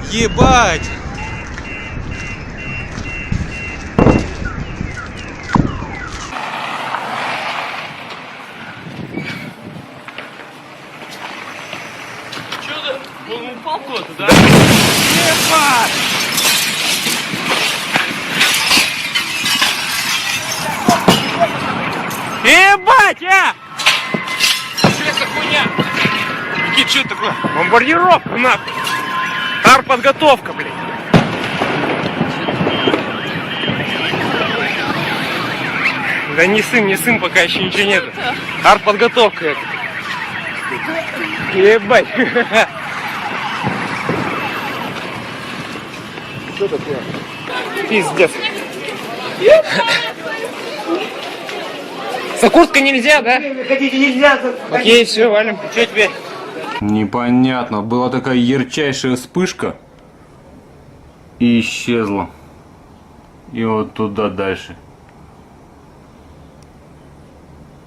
Ебать! Чё-то он упал куда-то, да? Ебать! Ебать, а! Что это за хуйня? Никит, что это такое? Бомбардировка, нахуй! Артподготовка, блядь! Да не сын, пока еще ничего нету. Артподготовка это. Ебать! Что такое? Пиздец. За курткой нельзя, да? Хотите, нельзя. Окей, все, валим. Что теперь? Непонятно. Была такая ярчайшая вспышка и исчезла. И вот туда дальше.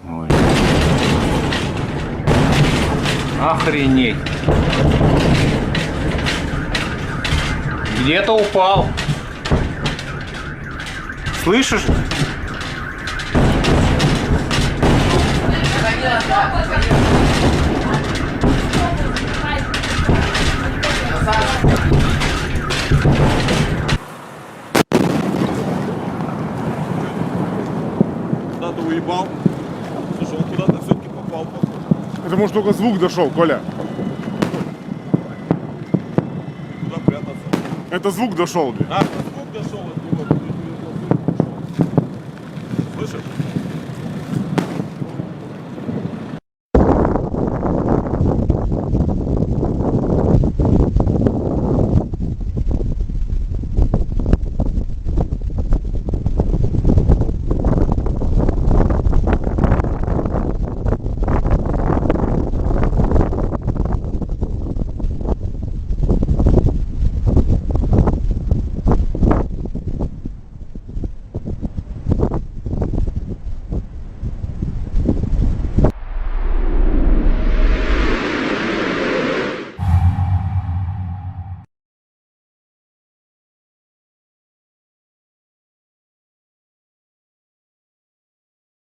Ой. Охренеть. Где-то упал. Слышишь? Куда-то уебал. Слушай, он куда-то все-таки попал, походу. Это может только звук дошел, Коля. Куда прятаться? Это звук дошел, блин. А,